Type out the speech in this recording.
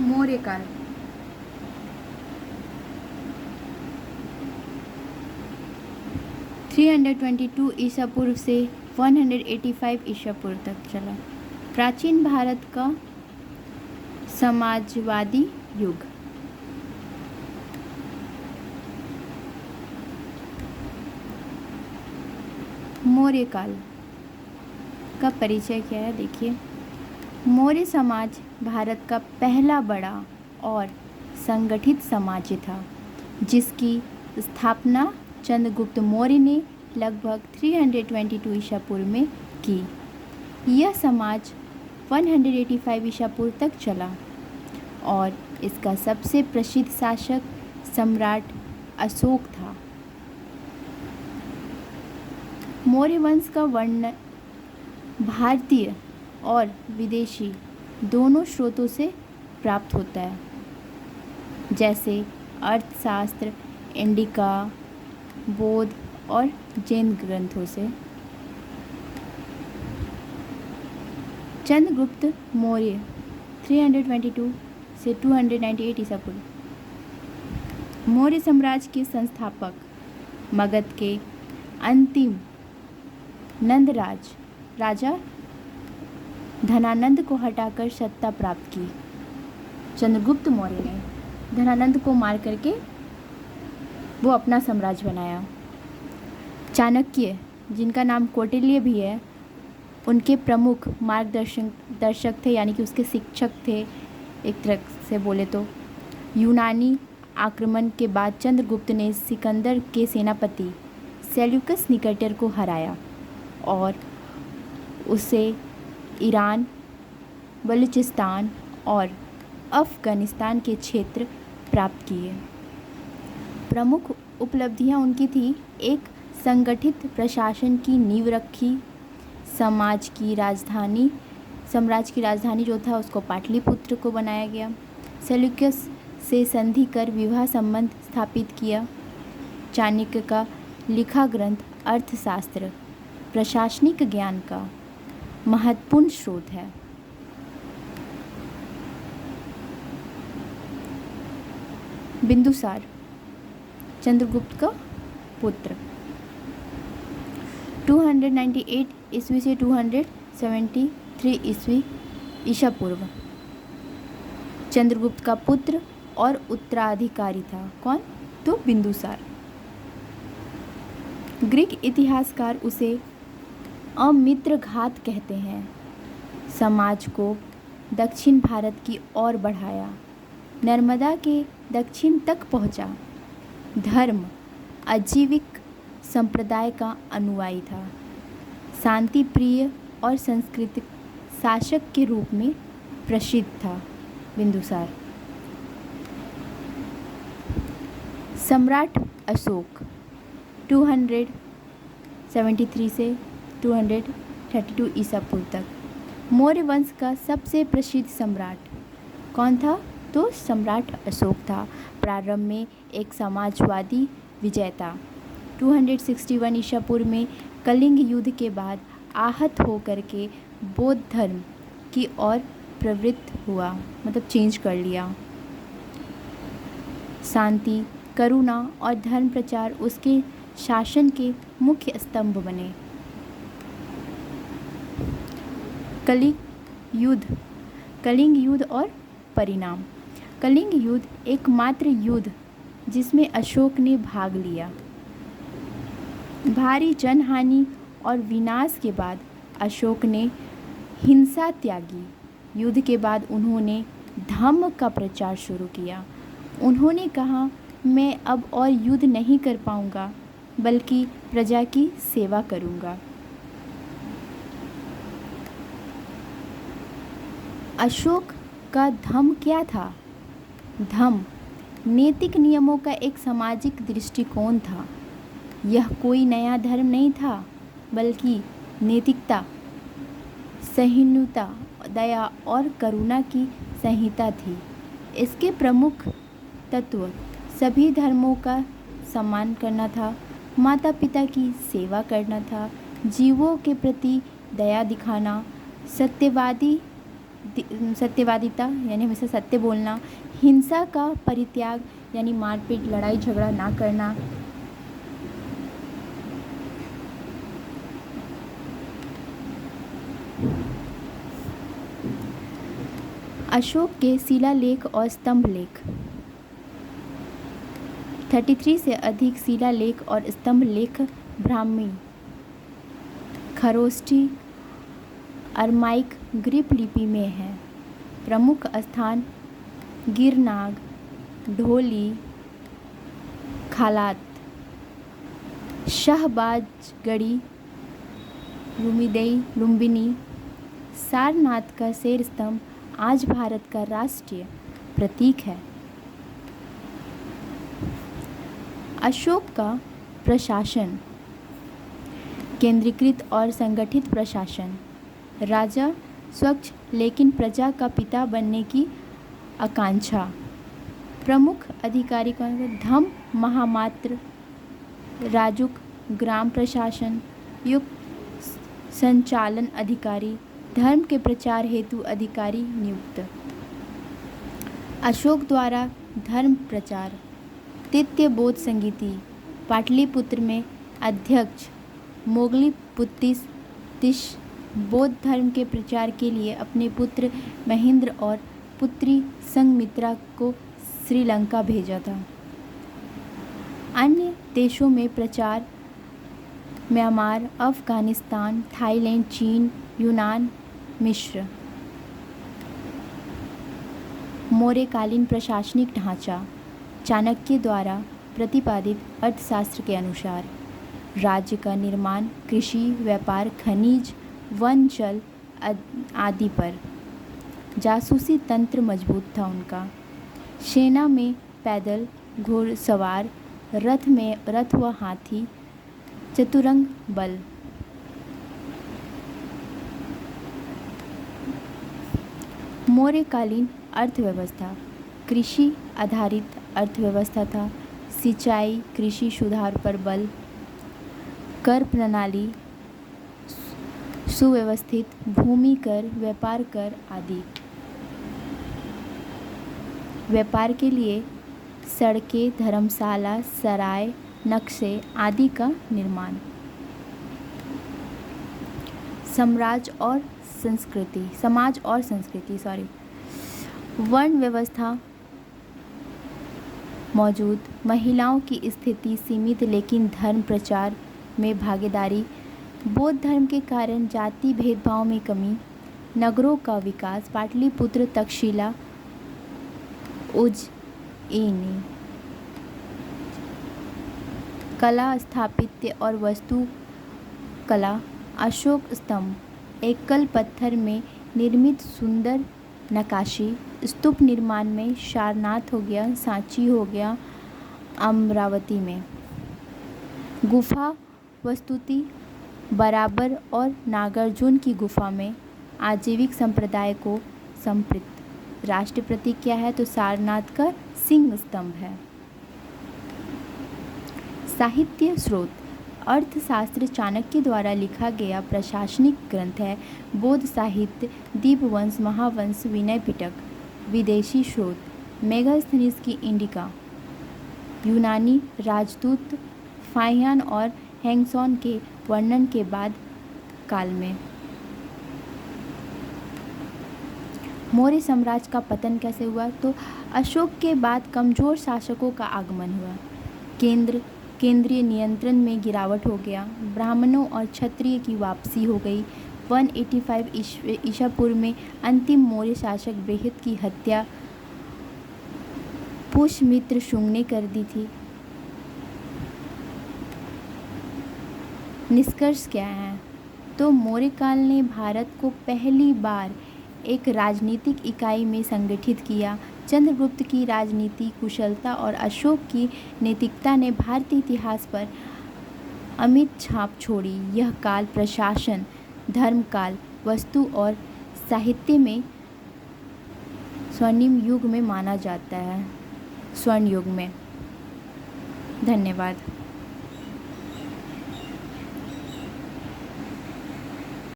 मौर्य काल। 322 ईसा पूर्व से 185 ईसा पूर्व तक चला। प्राचीन भारत का समाजवादी युग। मौर्य काल का परिचय क्या है, देखिए। मौर्य समाज भारत का पहला बड़ा और संगठित साम्राज्य था, जिसकी स्थापना चंद्रगुप्त मौर्य ने लगभग 322 ईसा पूर्व में की। यह समाज 185 ईसा पूर्व तक चला और इसका सबसे प्रसिद्ध शासक सम्राट अशोक था। मौर्य वंश का वर्णन भारतीय और विदेशी दोनों स्रोतों से प्राप्त होता है, जैसे अर्थशास्त्र, इंडिका, बौद्ध और जैन ग्रंथों से। चंद्रगुप्त मौर्य 322 से 298 ईसा पूर्व मौर्य साम्राज्य के संस्थापक, मगध के अंतिम नंद राजा धनानंद को हटाकर सत्ता प्राप्त की। चंद्रगुप्त मौर्य ने धनानंद को मार करके वो अपना साम्राज्य बनाया। चाणक्य, जिनका नाम कौटिल्य भी है, उनके प्रमुख मार्गदर्शक थे, यानी कि उसके शिक्षक थे एक तरह से बोले तो। यूनानी आक्रमण के बाद चंद्रगुप्त ने सिकंदर के सेनापति सेल्यूकस निकेटर को हराया और उसे ईरान, बलूचिस्तान और अफ़गानिस्तान के क्षेत्र प्राप्त किए। प्रमुख उपलब्धियां उनकी थी: एक संगठित प्रशासन की नींव रखी, साम्राज्य की राजधानी जो था उसको पाटलिपुत्र को बनाया गया, सेल्यूकस से संधि कर विवाह संबंध स्थापित किया। चाणक्य का लिखा ग्रंथ अर्थशास्त्र प्रशासनिक ज्ञान का महत्वपूर्ण स्रोत है। बिंदुसार, चंद्रगुप्त का पुत्र, 298 ईस्वी से 273 ईसा पूर्व चंद्रगुप्त का पुत्र और उत्तराधिकारी था। कौन? तो बिंदुसार। ग्रीक इतिहासकार उसे अमित्रघात कहते हैं। समाज को दक्षिण भारत की ओर बढ़ाया, नर्मदा के दक्षिण तक पहुंचा। धर्म अजीविक संप्रदाय का अनुयायी था। शांति प्रिय और सांस्कृतिक शासक के रूप में प्रसिद्ध था बिंदुसार। सम्राट अशोक 273 से 232 ईसा पूर्व तक मौर्य वंश का सबसे प्रसिद्ध सम्राट कौन था? तो सम्राट अशोक था। प्रारंभ में एक समाजवादी विजेता 261 ईसा पूर्व में कलिंग युद्ध के बाद आहत होकर के बौद्ध धर्म की ओर प्रवृत्त हुआ, मतलब चेंज कर लिया। शांति, करुणा और धर्म प्रचार उसके शासन के मुख्य स्तंभ बने। कलिंग युद्ध और परिणाम। कलिंग युद्ध एकमात्र युद्ध जिसमें अशोक ने भाग लिया। भारी जनहानि और विनाश के बाद अशोक ने हिंसा त्यागी। युद्ध के बाद उन्होंने धम्म का प्रचार शुरू किया। उन्होंने कहा, मैं अब और युद्ध नहीं कर पाऊंगा, बल्कि प्रजा की सेवा करूंगा। अशोक का धम्म क्या था? धम्म नैतिक नियमों का एक सामाजिक दृष्टिकोण था। यह कोई नया धर्म नहीं था, बल्कि नैतिकता, सहिष्णुता, दया और करुणा की संहिता थी। इसके प्रमुख तत्व सभी धर्मों का सम्मान करना था, माता पिता की सेवा करना था, जीवों के प्रति दया दिखाना, सत्यवादी सत्यवादिता यानी हमेशा सत्य बोलना, हिंसा का परित्याग यानी मारपीट लड़ाई झगड़ा ना करना, अशोक के शिलालेख और स्तंभ लेख। 33 से अधिक शिलालेख और स्तंभ लेख ब्राह्मी, खरोष्ठी, अरमाइक, ग्रीक लिपि में है। प्रमुख स्थान गिरनाग, ढोली, खालात, शहबाजगढ़ी, लुम्बिनी। सारनाथ का शेर स्तंभ आज भारत का राष्ट्रीय प्रतीक है। अशोक का प्रशासन केंद्रीकृत और संगठित प्रशासन, राजा स्वच्छ लेकिन प्रजा का पिता बनने की आकांक्षा, प्रमुख अधिकारी कौन? धम महामात्र, राजुक, ग्राम प्रशासन, युक्त संचालन अधिकारी, धर्म के प्रचार हेतु अधिकारी नियुक्त। अशोक द्वारा धर्म प्रचार, तृतीय बौद्ध संगीति, पाटलिपुत्र में अध्यक्ष मोगली पुत्तिस बौद्ध धर्म के प्रचार के लिए अपने पुत्र महेंद्र और पुत्री संघमित्रा को श्रीलंका भेजा था। अन्य देशों में प्रचार म्यांमार, अफगानिस्तान, थाईलैंड, चीन, यूनान, मिस्र। मौर्यकालीन प्रशासनिक ढांचा चाणक्य द्वारा प्रतिपादित अर्थशास्त्र के अनुसार राज्य का निर्माण कृषि, व्यापार, खनिज, वन, जल आदि पर। जासूसी तंत्र मजबूत था उनका। सेना में पैदल, घुड़सवार, रथ व हाथी, चतुरंग बल। मौर्यकालीन अर्थव्यवस्था कृषि आधारित अर्थव्यवस्था था। सिंचाई, कृषि सुधार पर बल, कर प्रणाली सुव्यवस्थित, भूमि कर, व्यापार कर आदि। व्यापार के लिए सड़कें, धर्मशाला, सराय, नक्शे आदि का निर्माण। समाज और संस्कृति वर्ण व्यवस्था मौजूद, महिलाओं की स्थिति सीमित लेकिन धर्म प्रचार में भागीदारी, बौद्ध धर्म के कारण जाति भेदभाव में कमी, नगरों का विकास, पाटलिपुत्र, तक्षशिला, उज्जैनी। कला, स्थापत्य और वास्तु कला, अशोक स्तंभ, एकल पत्थर में निर्मित सुंदर नक्काशी, स्तूप निर्माण में सारनाथ हो गया, सांची हो गया, अमरावती में। गुफा वस्तुति बराबर और नागार्जुन की गुफा में आजीविक संप्रदाय को समर्पित। राष्ट्रीय प्रतीक क्या है? तो सारनाथ का सिंह स्तंभ है। साहित्य स्रोत अर्थशास्त्र चाणक्य द्वारा लिखा गया प्रशासनिक ग्रंथ है। बौद्ध साहित्य दीपवंश, महावंश, विनय पिटक। विदेशी स्रोत मेगास्थनीज की इंडिका, यूनानी राजदूत फाहियान और हैंगसॉन के वर्णन के बाद काल में। मौर्य साम्राज्य का पतन कैसे हुआ? तो अशोक के बाद कमजोर शासकों का आगमन हुआ, केंद्रीय नियंत्रण में गिरावट हो गया, ब्राह्मणों और क्षत्रिय की वापसी हो गई। 185 ईसा पूर्व में अंतिम मौर्य शासक बृहद की हत्या पुष्यमित्र शुंग ने कर दी थी। निष्कर्ष क्या है? तो मौर्य काल ने भारत को पहली बार एक राजनीतिक इकाई में संगठित किया। चंद्रगुप्त की राजनीति कुशलता और अशोक की नैतिकता ने भारतीय इतिहास पर अमिट छाप छोड़ी। यह काल प्रशासन, धर्म काल, वस्तु और साहित्य में स्वर्णिम युग में माना जाता है। स्वर्ण युग में। धन्यवाद।